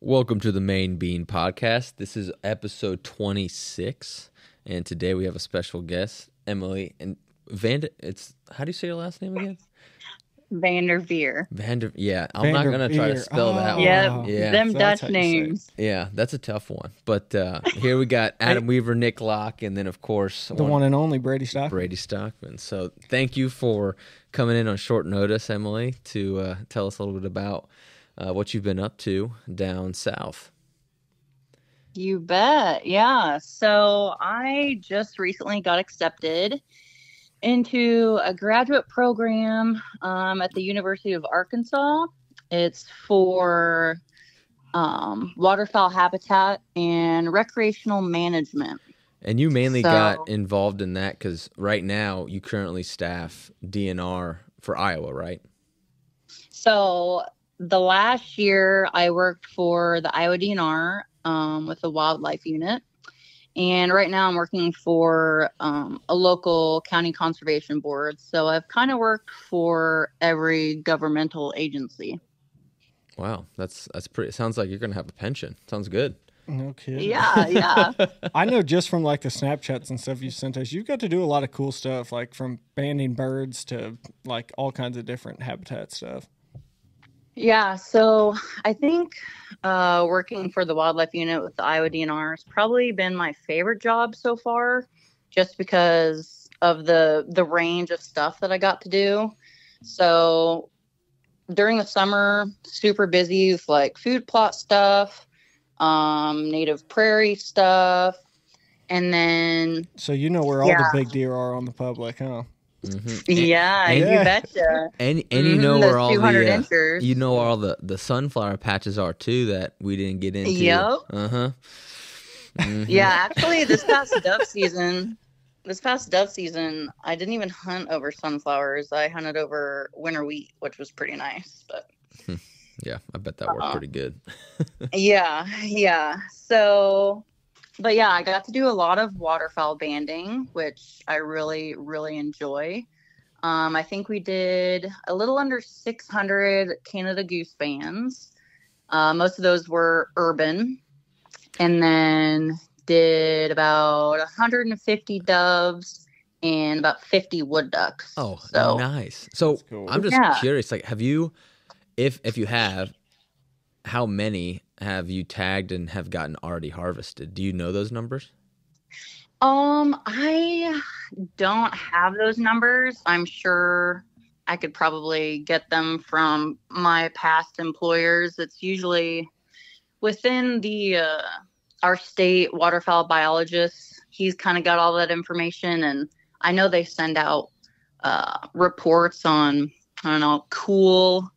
Welcome to the Main Bean Podcast. This is episode 26, and today we have a special guest, Emily and how do you say your last name again? Vanderveer. Yeah, I'm not gonna try to spell that one. Yeah, them Dutch names. Yeah, that's a tough one. But here we got Adam Weaver, Nick Locke, and then of course the one and only Brady Stockman. Brady Stockman. So thank you for coming in on short notice, Emily, to tell us a little bit about what you've been up to down south. You bet. Yeah. So I just recently got accepted into a graduate program at the University of Arkansas. It's for waterfowl habitat and recreational management. And you mainly got involved in that because right now you currently staff DNR for Iowa, right? So the last year I worked for the Iowa DNR with the wildlife unit. And right now I'm working for a local county conservation board. So I've kind of worked for every governmental agency. Wow, that's pretty. It sounds like you're going to have a pension. Sounds good. No kidding. Yeah. I know just from like the Snapchats and stuff you sent us, you've got to do a lot of cool stuff, like from banding birds to like all kinds of different habitat stuff. Yeah, so I think working for the wildlife unit with the Iowa DNR has probably been my favorite job so far, just because of the range of stuff that I got to do. So during the summer, super busy with like food plot stuff, native prairie stuff, and then... So you know where all the big deer are on the public, huh? Mm-hmm. Yeah, you betcha. And you know where all the sunflower patches are too that we didn't get into. Yep. Mm-hmm. Yeah, actually, this past dove season, I didn't even hunt over sunflowers. I hunted over winter wheat, which was pretty nice. But yeah, I bet that worked pretty good. Yeah. So. But yeah, I got to do a lot of waterfowl banding, which I really, really enjoy. I think we did a little under 600 Canada goose bands. Most of those were urban. And then did about 150 doves and about 50 wood ducks. Oh, so nice. So cool. I'm just curious, like, have you, if you have, how many have you tagged and have gotten already harvested? Do you know those numbers? I don't have those numbers. I'm sure I could probably get them from my past employers. It's usually within our state waterfowl biologist. He's kind of got all that information, and I know they send out reports on, cool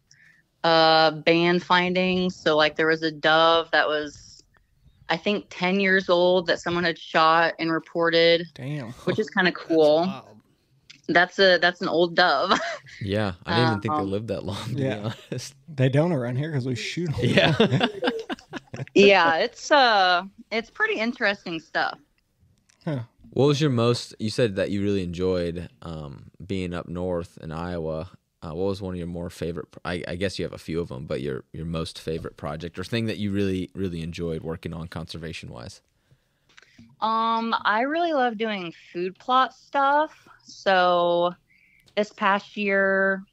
band findings. So like there was a dove that was, I think, 10 years old that someone had shot and reported. Damn. Which is kind of cool. That's an old dove. Yeah, I didn't even think they lived that long, to be honest. They don't around here because we shoot them. Yeah. Yeah, it's pretty interesting stuff. Huh. What was you said that you really enjoyed being up north in Iowa. What was one of your more favorite, I guess you have a few of them, but your most favorite project or thing that you really, really enjoyed working on conservation-wise? I really love doing food plot stuff. So this past year,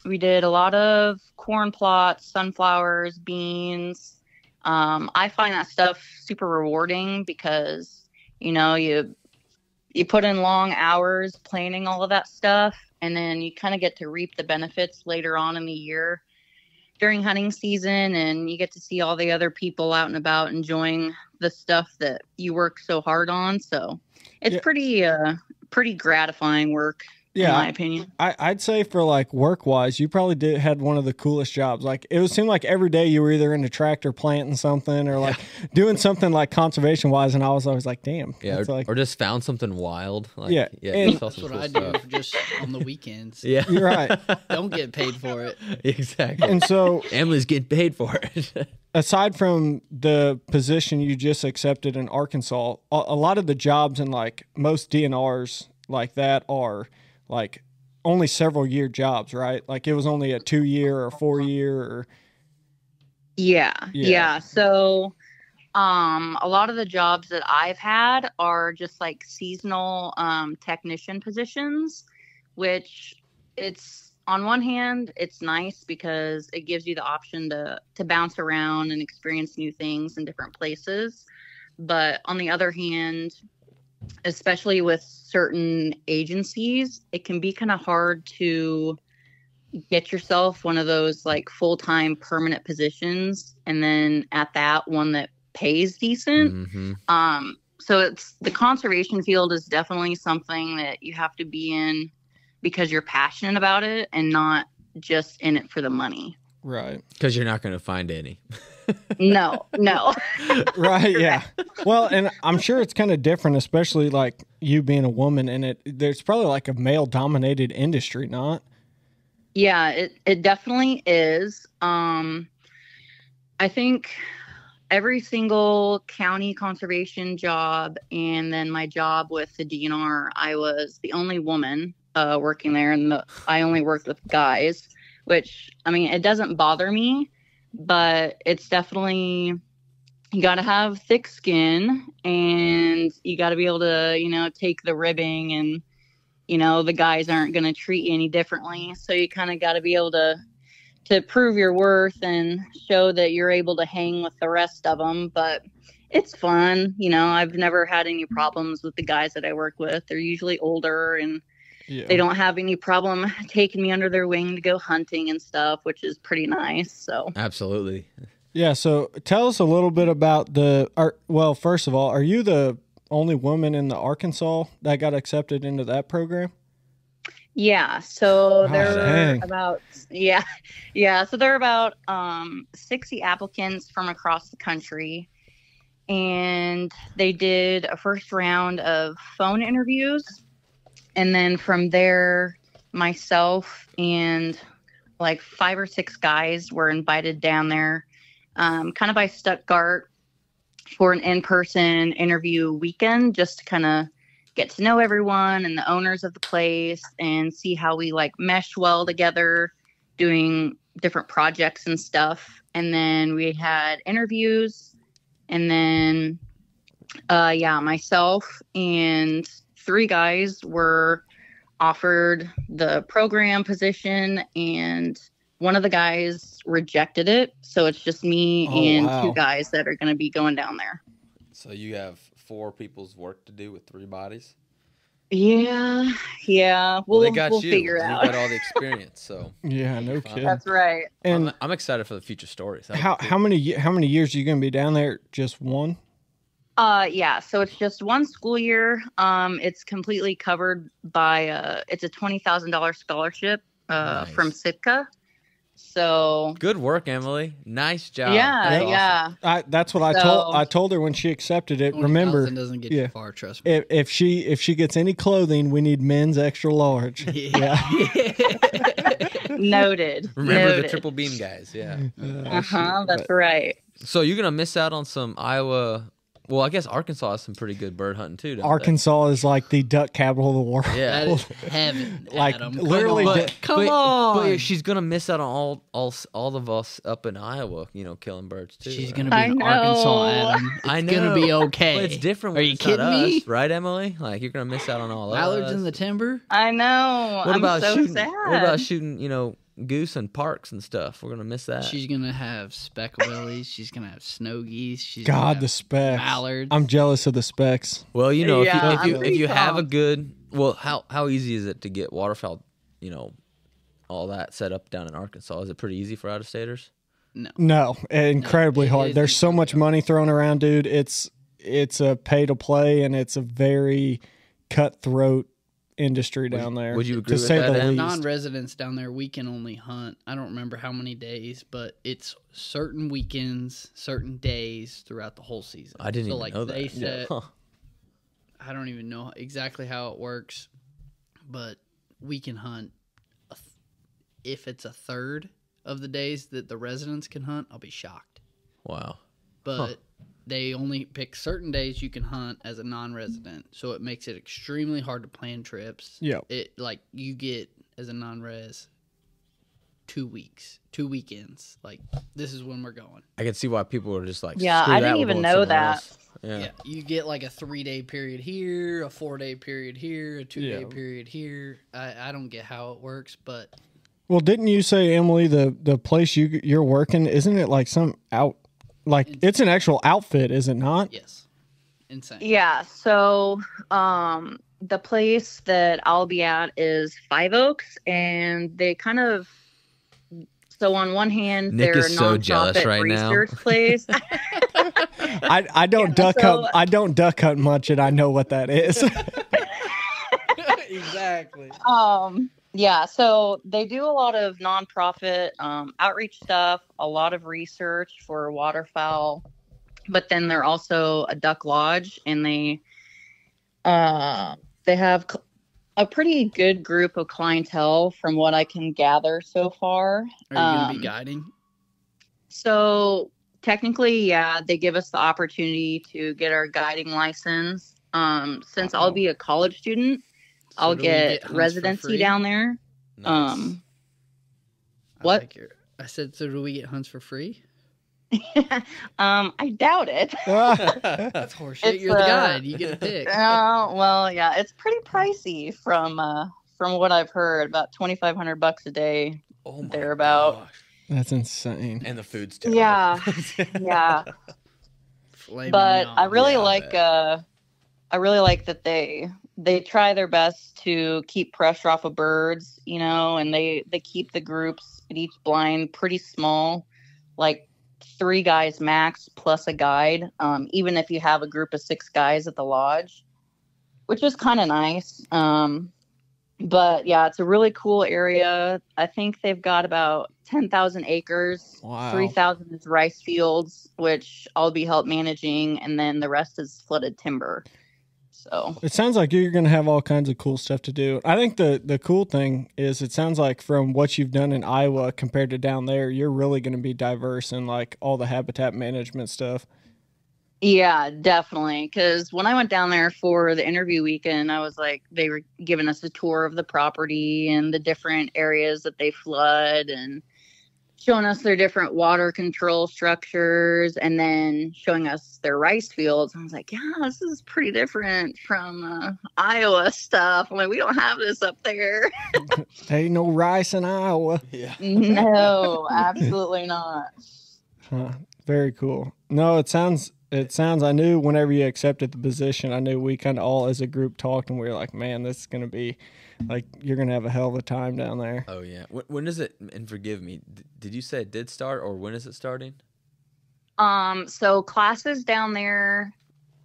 we did a lot of corn plots, sunflowers, beans. I find that stuff super rewarding because, you put in long hours planning all of that stuff, and then you kind of get to reap the benefits later on in the year during hunting season, and you get to see all the other people out and about enjoying the stuff that you work so hard on. So it's pretty gratifying work. Yeah, in my opinion. I'd say for like work-wise, you probably had one of the coolest jobs. Like it would seem like every day you were either in a tractor planting something or like doing something like conservation-wise, and I was always like, damn. Yeah, or just found something wild. Like, yeah. And that's what I do just on the weekends. Yeah. You're right. Don't get paid for it. Exactly. And so Emily's getting paid for it. Aside from the position you just accepted in Arkansas, a lot of the jobs in like most DNRs like that are like only several year jobs, right? Like it was only a 2 year or 4 year or Yeah. So, a lot of the jobs that I've had are just like seasonal technician positions, which it's on one hand, it's nice because it gives you the option to bounce around and experience new things in different places. But on the other hand, especially with certain agencies, it can be kind of hard to get yourself one of those like full-time permanent positions, and then at that one that pays decent. So it's the conservation field is definitely something that you have to be in because you're passionate about it and not just in it for the money. Right. Because you're not going to find any. No. Right, yeah. Well, and I'm sure it's kind of different, especially like you being a woman, and there's probably like a male-dominated industry, not? Yeah, it definitely is. I think every single county conservation job and then my job with the DNR, I was the only woman working there, and I only worked with guys, which, I mean, it doesn't bother me, but it's definitely, you got to have thick skin, and you got to be able to, take the ribbing, and, the guys aren't going to treat you any differently. So you kind of got to be able to prove your worth and show that you're able to hang with the rest of them. But it's fun. I've never had any problems with the guys that I work with. They're usually older, and they don't have any problem taking me under their wing to go hunting and stuff, which is pretty nice. So Absolutely. Yeah, so tell us a little bit about well, first of all, are you the only woman in the Arkansas that got accepted into that program? Yeah, so there dang. were about so there are about 60 applicants from across the country, and they did a first round of phone interviews, and then from there, myself and like 5 or 6 guys were invited down there, kind of by Stuttgart, for an in-person interview weekend, just to kind of get to know everyone and the owners of the place and see how we like mesh well together doing different projects and stuff. And then we had interviews, and then myself and 3 guys were offered the program position, and one of the guys rejected it. So it's just me and 2 guys that are going to be going down there. So you have 4 people's work to do with 3 bodies? Yeah. Well, they got we'll you. figure it You out. got all the experience, so. Yeah, no kidding. That's right. And I'm excited for the future stories. how many years are you going to be down there? Just one? So it's just one school year. It's completely covered by it's a $20,000 scholarship Nice. from Sitka. So Good work, Emily. Nice job. yeah. That's what I told her when she accepted it. 20,000 Remember, doesn't get you far, trust me. if she gets any clothing, we need men's extra large. Yeah. Noted. Remember the triple beam guys, yeah. That's right. So you're going to miss out on some Iowa. Well, I guess Arkansas has some pretty good bird hunting too, don't Arkansas is like the duck capital of the world. they? Yeah. That is heaven, Like, Adam. literally, Come on. But she's going to miss out on all of us up in Iowa, killing birds too. She's right? going to be I in know. Arkansas, Adam. I It's know. going to be okay. But it's different Are when you it's not kidding me? us, right, Emily? Like, you're going to miss out on all Mallards us. in the timber? I know. What I'm about so shooting? sad. What about shooting, goose and parks and stuff? We're going to miss that. She's going to have specklebellies. She's going to have snow geese. She's God, gonna the have specs. mallards. I'm jealous of the specs. Well, Yeah, if you have a good, how easy is it to get waterfowl, all that set up down in Arkansas? Is it pretty easy for out-of-staters? No, incredibly it hard. is There's so incredibly much hard. money thrown around, dude. It's a pay to play, and it's a very cutthroat industry down there. would you agree to with say that, the Em? least? Non-residents down there, we can only hunt. I don't remember how many days, but it's certain weekends, certain days throughout the whole season. I didn't so, even like, know that. They set, Huh. I don't even know exactly how it works, but we can hunt. If it's a third of the days that the residents can hunt, I'll be shocked. Wow. But they only pick certain days you can hunt as a non-resident, so it makes it extremely hard to plan trips. Yeah. It you get as a non-res 2 weeks, 2 weekends. Like, this is when we're going. I can see why people are just like, Yeah, screw I that, didn't we're even going know somewhere that. else. Yeah. Yeah, you get like a 3-day period here, a 4-day period here, a 2-day Yeah. period here. I don't get how it works, but Well, didn't you say, Emily, the place you're working, isn't it like some it's an actual outfit, is it not? yes, insane. Yeah, so the place that I'll be at is Five Oaks, and they kind of, so on one hand, Nick they're is a so jealous nonprofit right now. research place. I don't duck hunt. I don't duck hunt much, and I know what that is. Exactly. Yeah, so they do a lot of nonprofit outreach stuff, a lot of research for waterfowl, but then they're also a duck lodge, and they have a pretty good group of clientele from what I can gather so far. Are you going to be guiding? So technically, yeah, they give us the opportunity to get our guiding license. Since I'll be a college student, So I'll do we get get hunts for residency free? down there. Nice. What? I said, so do we get hunts for free? I doubt it. That's horseshit. It's, You're the guide. You get to pick. Well, yeah, it's pretty pricey from what I've heard. About $2,500 a day. Oh my Thereabout. gosh. That's insane. And the food's terrible. Yeah, yeah. Filet But mignon. I really Yeah, I like bet. I really like that they try their best to keep pressure off of birds, and they keep the groups at each blind pretty small, like 3 guys max plus a guide, even if you have a group of 6 guys at the lodge, which is kind of nice. But yeah, it's a really cool area. I think they've got about 10,000 acres. Wow. 3,000 is rice fields, which I'll be help managing, and then the rest is flooded timber. So It sounds like you're going to have all kinds of cool stuff to do. I think the cool thing is it sounds like from what you've done in Iowa compared to down there, you're really going to be diverse in like all the habitat management stuff. yeah, definitely. Because when I went down there for the interview weekend, I was like, they were giving us a tour of the property and the different areas that they flood and showing us their different water control structures and then showing us their rice fields. I was like, yeah, this is pretty different from Iowa stuff. I'm like, we don't have this up there. Ain't no rice in Iowa. Yeah. No, absolutely not. Huh. Very cool. No, it sounds, I knew whenever you accepted the position, I knew we kind of all as a group talked and we were like, man, this is going to be like, you're going to have a hell of a time down there. Oh yeah. When is it? And forgive me. Did you say it did start, or when is it starting? So classes down there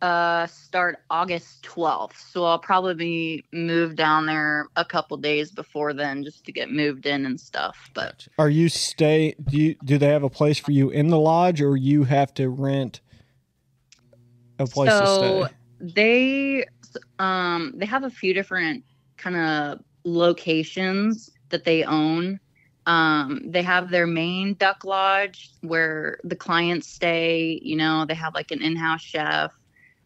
start August 12th. So I'll probably be moved down there a couple days before then just to get moved in and stuff. But Gotcha. Are you do they have a place for you in the lodge or you have to rent a place to stay? they have a few different kind of locations that they own. They have their main duck lodge where the clients stay. They have like an in-house chef,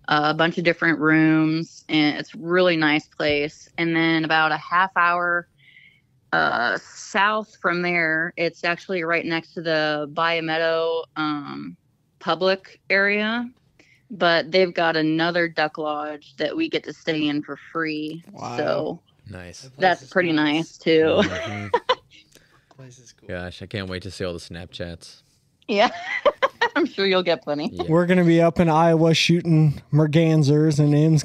a bunch of different rooms, and it's a really nice place. And then about a half hour south from there, it's actually right next to the Meadow public area. But they've got another duck lodge that we get to stay in for free. Wow. So Nice. that's pretty nice too. Mhm. Place is cool. Gosh, I can't wait to see all the Snapchats. Yeah. I'm sure you'll get plenty. Yeah. We're going to be up in Iowa shooting mergansers and Em's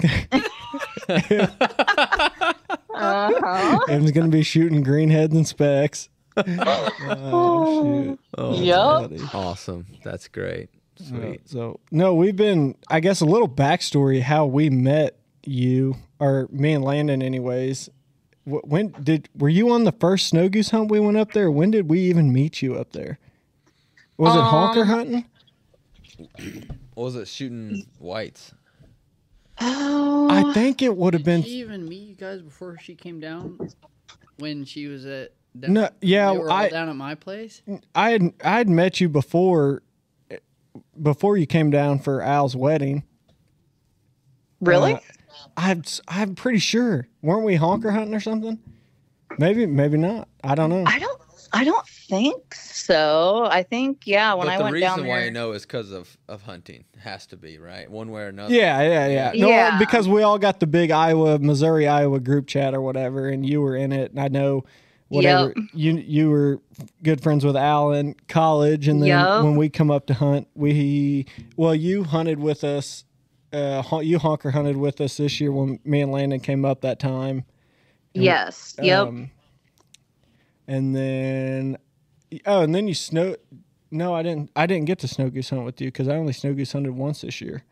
Uh-huh. Em's going to be shooting greenheads and specks. Oh, shoot. Oh, Yup. Buddy. awesome. That's great. Sweet. So no, we've been, I guess, a little backstory how we met you, or me and Landon anyways. Were you on the first snow goose hunt we went up there? When did we even meet you up there? Was it honker hunting? What was it? Shooting whites. Oh, I think it would have Did been. she even meet you guys before she came down? When she was at No, yeah, they were all down at my place. I had met you before you came down for Al's wedding. really? I'm pretty sure. Weren't we honker hunting or something? Maybe not. I don't know. I don't think so. I think, yeah, when But I the went down reason why there. I know is because of hunting. It has to be, right? One way or another. Yeah. No, Yeah. because we all got the big Missouri-Iowa group chat or whatever, and you were in it, and I know whatever you were good friends with Alan college, and then when we come up to hunt, you hunted with us, you honker hunted with us this year when me and Landon came up that time. And Yes. and then you snow. No, I didn't get to snow goose hunt with you because I only snow goose hunted once this year.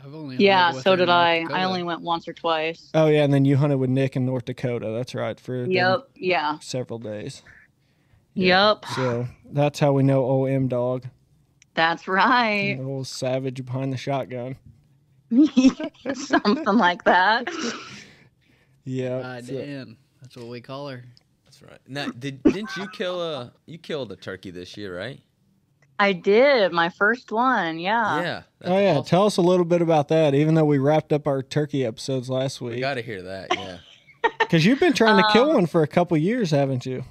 I've only so did I. I only went once or twice. Oh yeah, and then you hunted with Nick in North Dakota. That's right, for several days. Yep. So that's how we know old M Dog. That's right. The old savage behind the shotgun. Something like that. Yeah. Dan. That's what we call her. That's right. Now, didn't you killed a turkey this year, right? I did. My first one. Yeah. Yeah. Awesome. Tell us a little bit about that. Even though we wrapped up our turkey episodes last week, We got to hear that. Yeah. because you've been trying to kill one for a couple years, haven't you?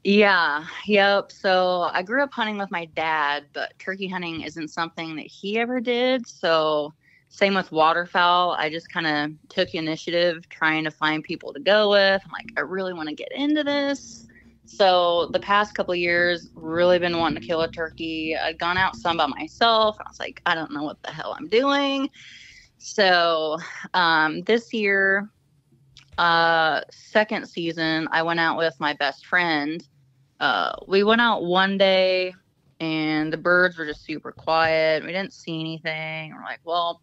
Yeah. Yep. So I grew up hunting with my dad, but turkey hunting isn't something that he ever did. So same with waterfowl. I just kind of took initiative trying to find people to go with. I'm like, I really want to get into this. So the past couple of years, really been wanting to kill a turkey. I'd gone out some by myself. And I was like, I don't know what the hell I'm doing. So this year, second season, I went out with my best friend. We went out one day and the birds were just super quiet. We didn't see anything. We're like, well,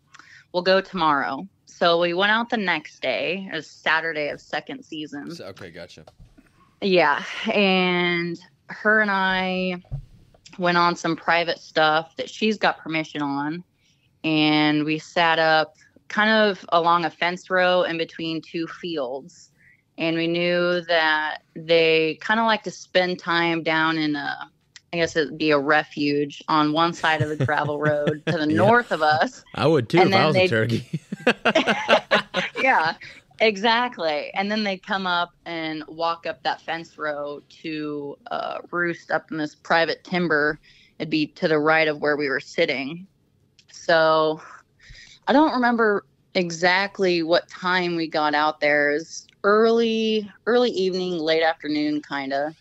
we'll go tomorrow. So we went out the next day. It was Saturday of second season. Okay, gotcha. Yeah. And her and I went on some private stuff that she's got permission on. And we sat up kind of along a fence row in between two fields. And we knew that they kind of like to spend time down in I guess it'd be a refuge on one side of the gravel road to the north of us. I would too if I was a turkey. Yeah, exactly. And then they'd come up and walk up that fence row to roost up in this private timber. It'd be to the right of where we were sitting. So I don't remember exactly what time we got out there. It was early evening, late afternoon, kind of.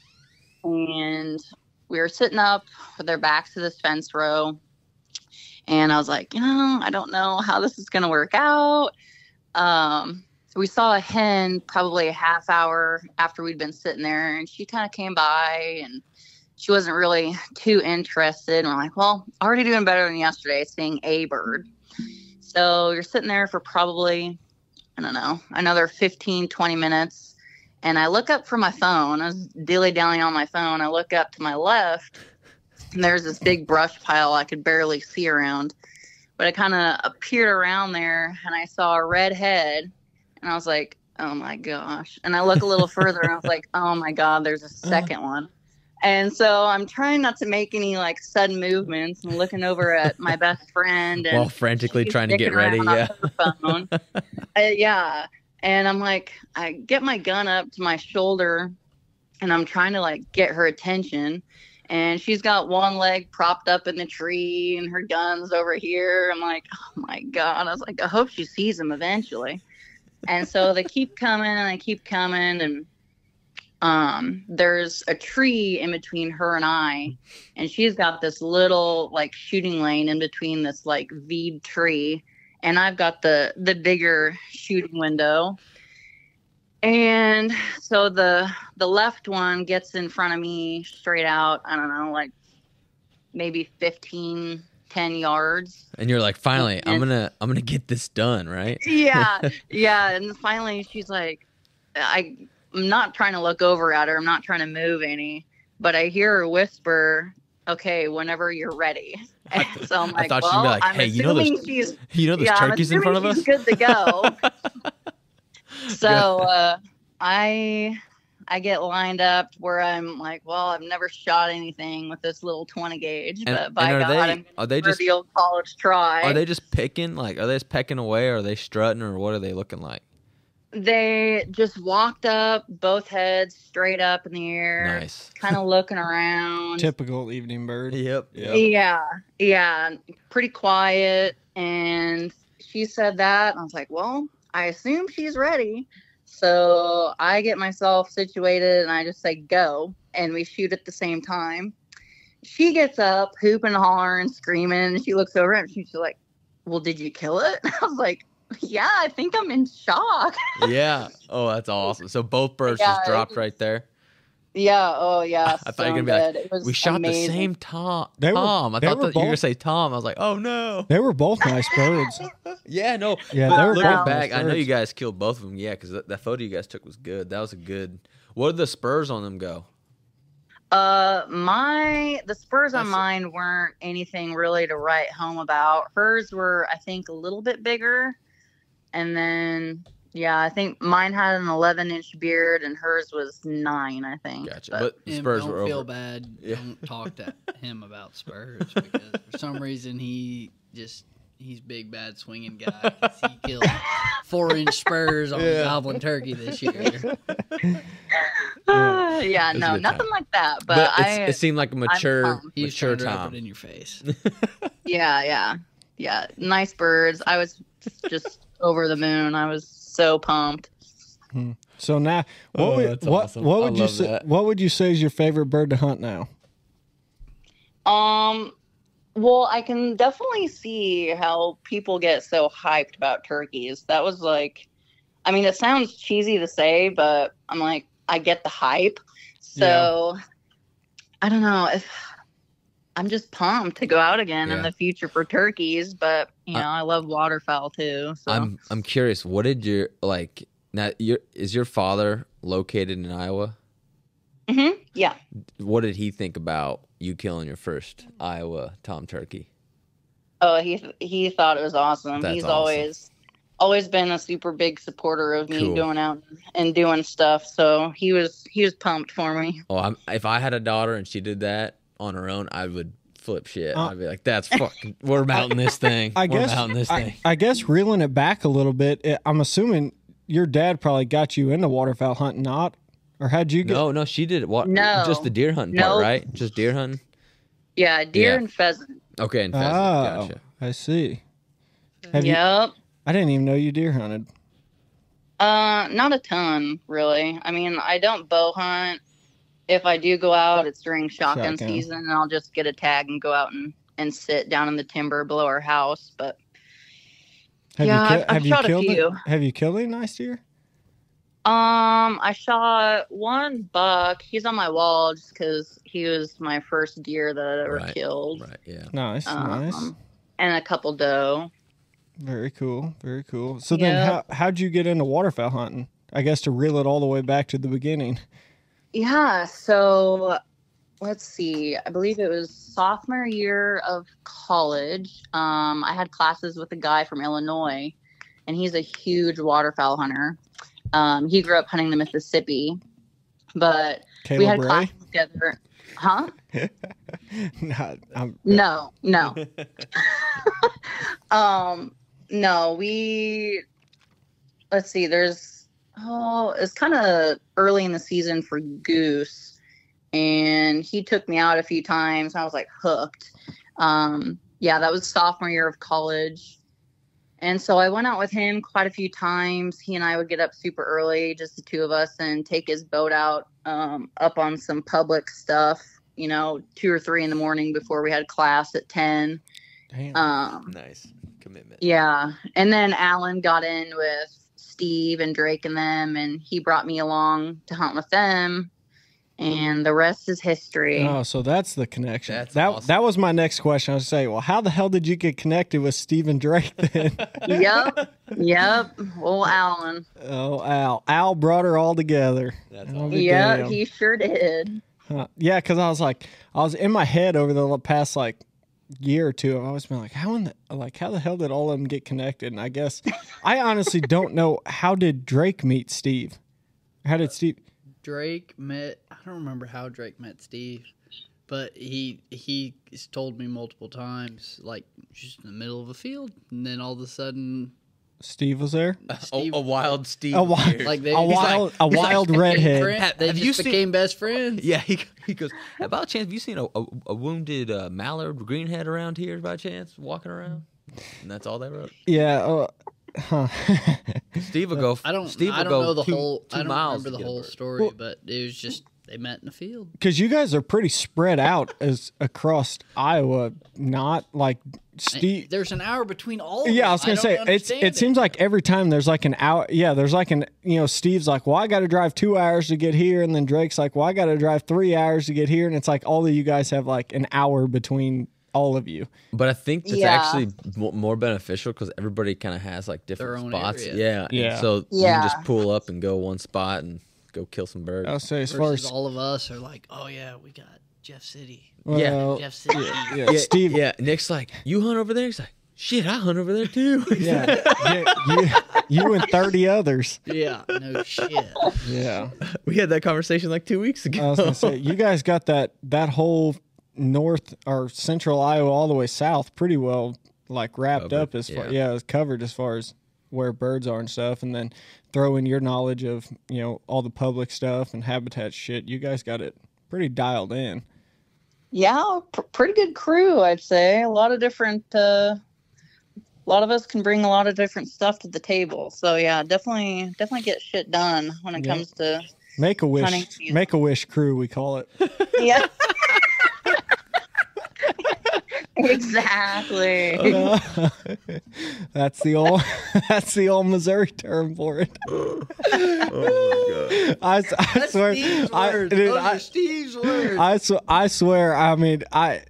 And we were sitting up with their backs to this fence row. And I was like, I don't know how this is going to work out. So we saw a hen probably a half hour after we'd been sitting there. And she kind of came by and she wasn't really too interested. And we're like, well, already doing better than yesterday, seeing a bird. So you're sitting there for probably, I don't know, another 15, 20 minutes. And I look up from my phone. I was dilly-dallying on my phone. I look up to my left, and there's this big brush pile I could barely see around. But I kind of appeared around there, and I saw a red head. And I was like, oh, my gosh. And I look a little further, and I was like, oh, my God, there's a second one. And so I'm trying not to make any like sudden movements and looking over at my best friend and while frantically trying to get ready. Yeah. Phone. Yeah. And I'm like, I get my gun up to my shoulder and I'm trying to like get her attention. And she's got one leg propped up in the tree and her gun's over here. I'm like, oh my God. I was like, I hope she sees him eventually. And so they keep coming and they keep coming. And there's a tree in between her and I, and she's got this little like shooting lane in between this like V'd tree, and I've got the bigger shooting window. And so the left one gets in front of me straight out, I don't know, like maybe 15, 10 yards. And you're like, finally, I'm gonna get this done, right? Yeah. And finally she's like, I'm not trying to look over at her. I'm not trying to move any, but I hear her whisper, okay, whenever you're ready. And so I'm like, well, like, hey, you know there's turkeys in front of us? She's good to go. So I get lined up where I'm like, well, I've never shot anything with this little 20 gauge, but by God, are they just the old college try. Are they just picking? Like, are they just pecking away? Or are they strutting? Or what are they looking like? They just walked up, both heads straight up in the air, Nice. kind of looking around. Typical evening bird. Yep. Yeah, pretty quiet. And she said that, and I was like, well, I assume she's ready. So I get myself situated, and I just say go, and we shoot at the same time. She gets up, hooping, hollering, screaming, and she looks over and she's like, well, did you kill it? I was like, yeah, I think I'm in shock. Yeah. Oh, that's awesome. So both birds just dropped right there. Yeah. Oh, yeah. I thought you were going to be like, we shot amazing. the same Tom. They were I thought you were both- going to say Tom. I was like, oh, no. They were both nice birds. Yeah, no. Yeah, but they were looking both back, nice I know you birds. guys killed both of them. Yeah, because that photo you guys took was good. That was a good. What did the spurs on them go? The spurs on mine weren't anything really to write home about. Hers were, I think, a little bit bigger. And then, yeah, I think mine had an 11-inch beard and hers was 9, I think. Gotcha. But the Em, spurs don't were feel over. bad. Yeah. Don't talk to him about spurs because for some reason he's big bad swinging guy. 'Cause he killed 4-inch spurs on a goblin turkey this year. Yeah, It was a no, good nothing time. like that. But it seemed like a mature, pumped. He's mature trying to rub Tom. it in your face. Yeah, nice birds. I was just over the moon. I was so pumped. So now, Oh, that's awesome. what I would you love say? that. What would you say is your favorite bird to hunt now? Well, I can definitely see how people get so hyped about turkeys. That was like, I mean, it sounds cheesy to say, but I'm like, I get the hype. So I don't know if I'm just pumped to go out again in Yeah. the future for turkeys, but you know, I love waterfowl too. So I'm curious. What did your now? Is your father located in Iowa? yeah. What did he think about you killing your first Iowa tom turkey? Oh, he thought it was awesome. That's He's awesome. always been a super big supporter of me Cool. going out and doing stuff. So he was pumped for me. Oh, if I had a daughter and she did that on her own, I would flip shit. I'd be like, "That's fucking. We're mounting this thing. I We're guess mounting this thing." I guess reeling it back a little bit. I'm assuming your dad probably got you into waterfowl hunting, not? Or how'd you get? No, she did it. What? No. Just the deer hunting Nope. part, right? Just deer hunting. Yeah, deer Yeah. and pheasant. Okay, and pheasant. Oh, Gotcha. I see. Have you? Yep. I didn't even know you deer hunted. Not a ton, really. I mean, I don't bow hunt. If I do go out, it's during shotgun Shotgun. season, and I'll just get a tag and go out and sit down in the timber below our house. But yeah, I've shot a few. Have you killed any nice deer? I shot one buck. He's on my wall just because he was my first deer that I ever Right. killed. Right. Yeah. Nice, nice. And a couple doe. Very cool, very cool. So then, Yeah. how'd you get into waterfowl hunting? I guess to reel it all the way back to the beginning. Yeah, so let's see. I believe it was sophomore year of college. I had classes with a guy from Illinois, and he's a huge waterfowl hunter. He grew up hunting the Mississippi, but we Caleb had Ray? classes together. Huh? No, No. No, let's see, it's kind of early in the season for goose, and he took me out a few times, and I was like hooked. Yeah, that was sophomore year of college. And so I went out with him quite a few times. He and I would get up super early, just the two of us, and take his boat out up on some public stuff, 2 or 3 in the morning before we had class at 10. damn. Nice commitment. Yeah. And then Alan got in with Steve and Drake and them, and he brought me along to hunt with them. And the rest is history. Oh, so that's the connection. That's that awesome. that was my next question. I was say, well, how the hell did you get connected with Steve and Drake then? Yep. Well, Alan. Oh, Al brought her all together. That's I'll be Yeah, damned. he sure did. Yeah, because I was in my head over the past year or two. I've always been like, how the hell did all of them get connected? And I guess I honestly don't know, how did Drake meet Steve? How did Steve? Drake met. I don't remember how Drake met Steve, but he's told me multiple times, like just in the middle of a field, and then all of a sudden, Steve was there. A wild Steve. A wild, Beard. Like a wild redhead. They Have you just became best friends. Yeah, he goes, about chance, have you seen a wounded mallard greenhead around here by chance walking around? And that's all they wrote. Yeah. Steve will go. I don't Steve will know go the two, whole. 2 I don't miles remember to the get a whole bird. story, but it was just they met in the field. Because you guys are pretty spread out as across Iowa, not like Steve. There's an hour between all. Of Yeah, I them. was gonna say don't it understand seems like every time there's like an hour. Yeah, there's like Steve's like, well, I got to drive 2 hours to get here, and then Drake's like, well, I got to drive 3 hours to get here, and it's like all of you guys have like an hour between all of you. But I think that's actually more beneficial because everybody kind of has like Their different own spots. area. Yeah. Yeah. And so you Yeah. can just pull up and go one spot and go kill some birds. I'll say as far Versus as all of us are like, oh yeah, we got Jeff City. well, Jeff City. yeah, Steve. Yeah. Nick's like, you hunt over there? He's like, shit, I hunt over there too. Yeah, you and 30 others. Yeah, no shit. Yeah. We had that conversation like 2 weeks ago. I was gonna say you guys got that whole north or central Iowa all the way south pretty well like wrapped Covered, up as far yeah. it was covered as far as where birds are and stuff, and then throw in your knowledge of all the public stuff and habitat shit. You guys got it pretty dialed in. Yeah, pretty good crew, I'd say. A lot of different. A lot of us can bring a lot of different stuff to the table. So yeah, definitely get shit done when it comes to Make a hunting wish, season. make a wish crew, we call it. Yeah. Exactly. That's the old Missouri term for it. Oh my god. I swear, Steve's I, words. dude, Those I, are Steve's words. I swear. I mean, I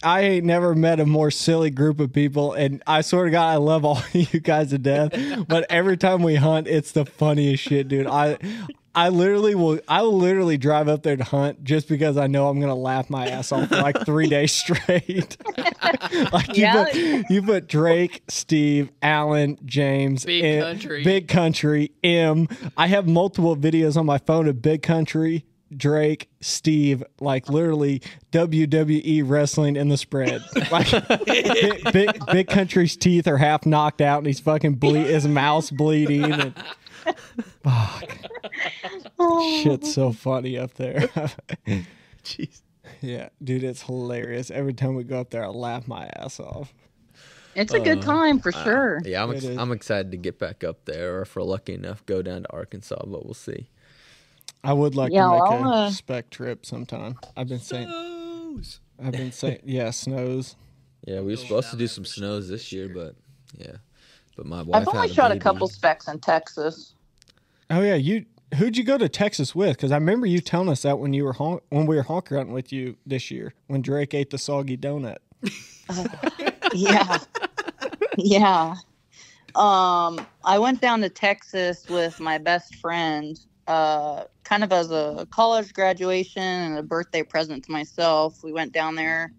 ain't never met a more silly group of people, and I swear to God, I love all you guys to death. But every time we hunt, it's the funniest shit, dude. I will literally drive up there to hunt just because I know I'm gonna laugh my ass off for like 3 days straight. Like you put Drake, Steve, Alan, James, Big Country, M. I have multiple videos on my phone of Big Country, Drake, Steve, like literally WWE wrestling in the spread. Like Big Country's teeth are half knocked out and he's fucking his mouth's bleeding. And, fuck. Shit's so funny up there. Jeez. Yeah, dude, it's hilarious. Every time we go up there, I laugh my ass off. It's a good time for sure. Yeah, It is. I'm excited to get back up there, or if we're lucky enough, go down to Arkansas, but we'll see. I would like Yeah, to make I'll, a spec trip sometime. I've been saying, yeah, snows. Yeah, we were supposed to do some snows this year, but yeah. But my wife I've only had shot a baby. couple specs in Texas. Oh yeah, who'd you go to Texas with? Because I remember you telling us that when we were honk hunting with you this year when Drake ate the soggy donut. Yeah. Yeah. I went down to Texas with my best friend, kind of as a college graduation and a birthday present to myself. We went down there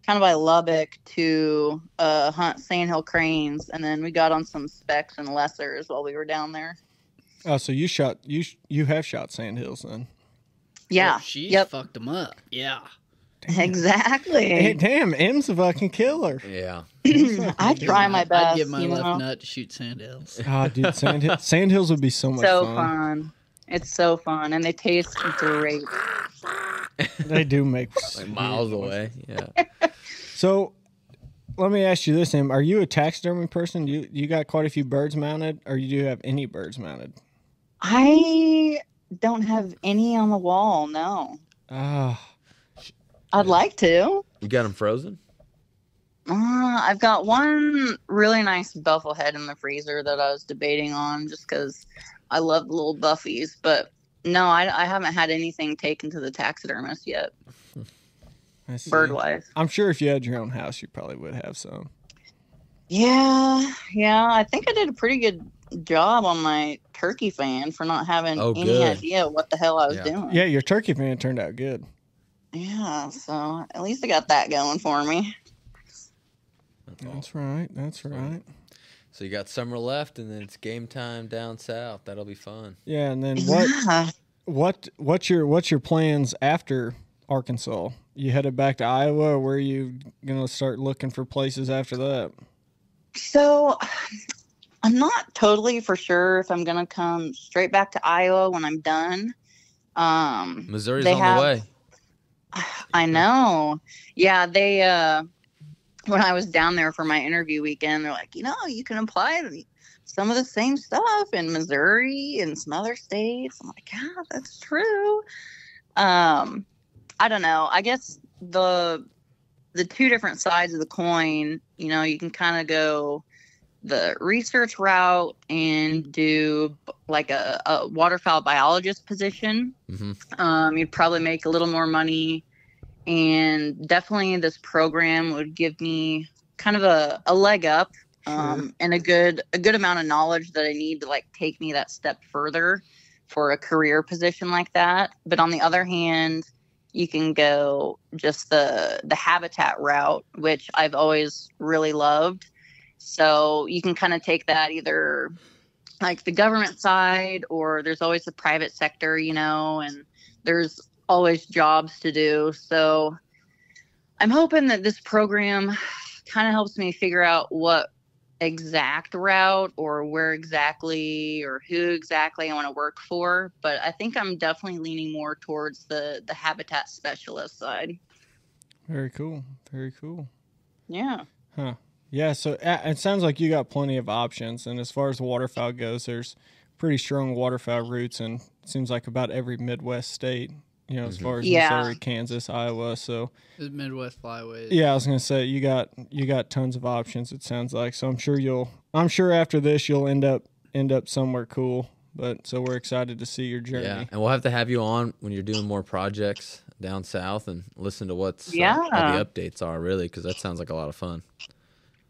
kind of by Lubbock to hunt sandhill cranes, and then we got on some specs and lessers while we were down there. Oh, so you have shot sandhills then? Yeah. Oh, she Yep. fucked them up. Yeah. Exactly. Hey, damn, M's a fucking killer. Yeah. I try my best. I'd give my you left know? nut to shoot sandhills. Oh, dude, sandhills would be so much So fun. fun. It's so fun, and they taste great. They do make Like miles away. Yeah. So, let me ask you this, Em. Are you a taxidermy person? You got quite a few birds mounted, or you do have any birds mounted? I don't have any on the wall. No, Ah, I'd like to. You got them frozen? I've got one really nice bufflehead in the freezer that I was debating on just because I love the little buffies. But no, I haven't had anything taken to the taxidermist yet, I see. bird-wise. I'm sure if you had your own house, you probably would have some. Yeah. I think I did a pretty good job on my turkey fan for not having any good. idea what the hell I was Yeah. doing. Yeah, your turkey fan turned out good. Yeah, so at least I got that going for me. That's right. That's right. So you got summer left, and then it's game time down south. That'll be fun. Yeah, and then Yeah. what's your plans after Arkansas? You headed back to Iowa, or where are you gonna start looking for places after that? So I'm not totally for sure if I'm gonna come straight back to Iowa when I'm done. Missouri's They on have, the way. I know. Yeah, they when I was down there for my interview weekend, they're like, you can apply to some of the same stuff in Missouri and some other states. I'm like, yeah, that's true. I don't know. I guess the two different sides of the coin, you can kind of go the research route and do like a waterfowl biologist position. You'd probably make a little more money, and definitely this program would give me kind of a leg up, and a good amount of knowledge that I need to like take me that step further for a career position like that. But on the other hand, you can go just the habitat route, which I've always really loved. So you can kind of take that either like the government side, or there's always the private sector, and there's always jobs to do. So I'm hoping that this program kind of helps me figure out what exact route or where exactly or who exactly I want to work for. But I think I'm definitely leaning more towards the habitat specialist side. Very cool. Very cool. Yeah. Huh. Yeah, so it sounds like you got plenty of options. And as far as waterfowl goes, there's pretty strong waterfowl roots in, it seems like, about every Midwest state, as far as Missouri, Kansas, Iowa. So the Midwest flyways. Yeah, I was going to say you got tons of options, it sounds like. So I'm sure after this you'll end up somewhere cool. But so we're excited to see your journey. Yeah, and we'll have to have you on when you're doing more projects down south and listen to what the updates are, really, because that sounds like a lot of fun.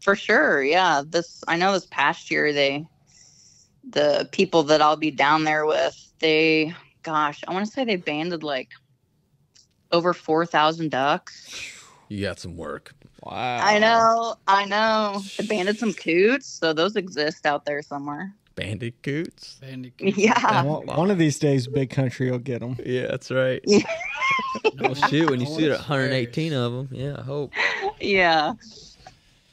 For sure, yeah. I know this past year the people that I'll be down there with, I want to say they banded like over 4,000 ducks. You got some work. Wow. I know. They banded some coots, so those exist out there somewhere. Bandicoots? Yeah. One of these days, Big Country will get them. Yeah, that's right. Well, shoot, when you see 118 of them, yeah, I hope. Yeah.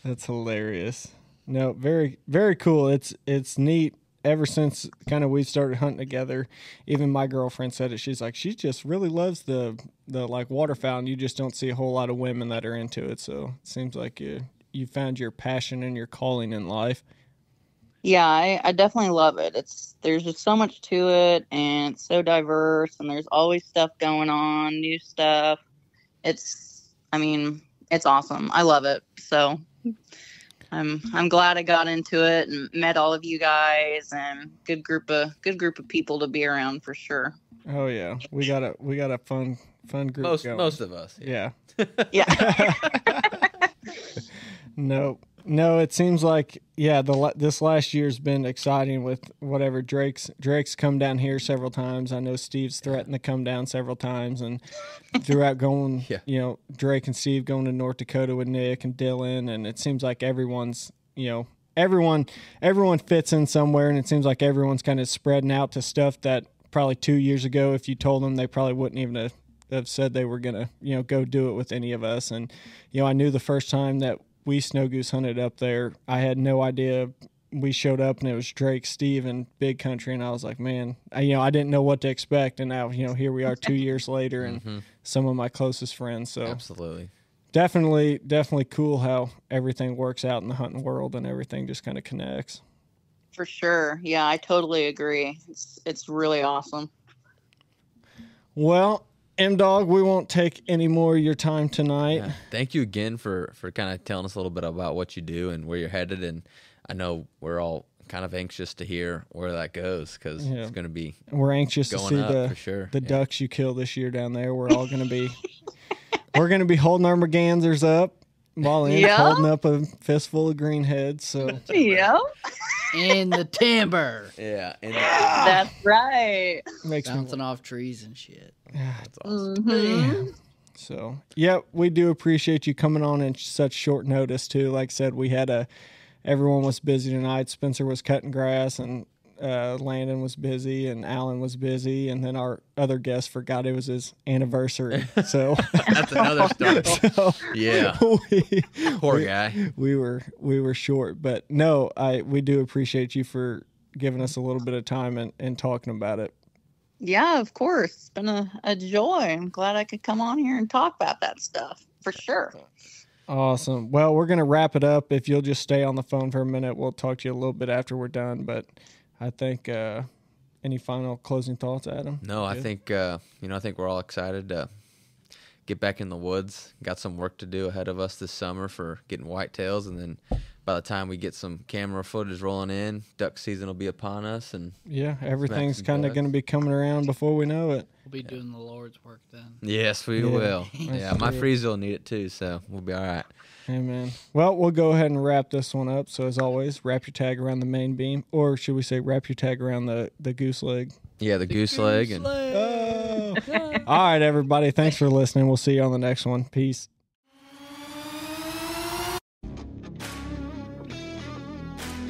That's hilarious. No, very, very cool. It's neat. Ever since kind of we started hunting together, even my girlfriend said it. She's like, she just really loves the like waterfowl, and you just don't see a whole lot of women that are into it. So it seems like you found your passion and your calling in life. Yeah, I definitely love it. There's just so much to it, and it's so diverse, and there's always stuff going on, new stuff. It's awesome. I love it. So I'm glad I got into it and met all of you guys, and good group of people to be around for sure. Oh yeah, we got a fun group. Most of us. Yeah. Yeah. No, it seems like this last year's been exciting with whatever Drake's come down here several times. I know Steve's threatened to come down several times, and throughout going, Drake and Steve going to North Dakota with Nick and Dylan, and it seems like everyone's, everyone fits in somewhere, and it seems like everyone's kind of spreading out to stuff that probably 2 years ago, if you told them, they probably wouldn't even have said they were gonna, go do it with any of us. And I knew the first time that we snow goose hunted up there, I had no idea. We showed up and it was Drake, Steve, and Big Country, and I was like, man, I didn't know what to expect, and now here we are 2 years later, and some of my closest friends. So absolutely, definitely cool how everything works out in the hunting world, and everything just kind of connects. For sure, yeah, I totally agree. It's really awesome. Well, M-Dog, we won't take any more of your time tonight. Yeah. Thank you again for kind of telling us a little bit about what you do and where you're headed. And I know we're all kind of anxious to hear where that goes, because it's going to be We're anxious to see the ducks you kill this year down there. We're all going to be we're going to be holding our mergansers up while Em's holding up a fistful of greenheads. So yeah. In the timber. Yeah. That's right. Makes bouncing off trees and shit. That's awesome. Mm-hmm. So, we do appreciate you coming on in such short notice too. Like I said, everyone was busy tonight. Spencer was cutting grass, and Landon was busy and Alan was busy, and then our other guest forgot it was his anniversary. So That's another story. so Yeah. Poor guy. We were short, but no, we do appreciate you for giving us a little bit of time and talking about it. Yeah, of course. It's been a joy. I'm glad I could come on here and talk about that stuff for sure. Awesome. Well, we're going to wrap it up. If you'll just stay on the phone for a minute, we'll talk to you a little bit after we're done. But I think any final closing thoughts, Adam? No, I think I think we're all excited to get back in the woods. Got some work to do ahead of us this summer for getting whitetails, and then by the time we get some camera footage rolling in, duck season will be upon us. And yeah, everything's some kind of ducks. going to be coming around before we know it. We'll be doing the Lord's work then. Yes, we Yeah. will. Yeah, my true. freezer will need it too, so we'll be all right. Amen. Well, we'll go ahead and wrap this one up. So as always, wrap your tag around the main beam, or should we say wrap your tag around the goose leg? Yeah, the goose leg. And Oh. All right, everybody. Thanks for listening. We'll see you on the next one. Peace.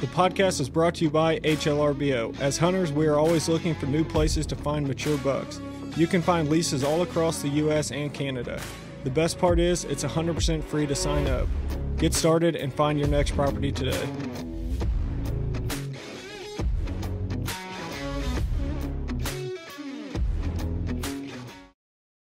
The podcast is brought to you by HLRBO. As hunters, we are always looking for new places to find mature bucks. You can find leases all across the U.S. and Canada. The best part is it's 100% free to sign up. Get started and find your next property today.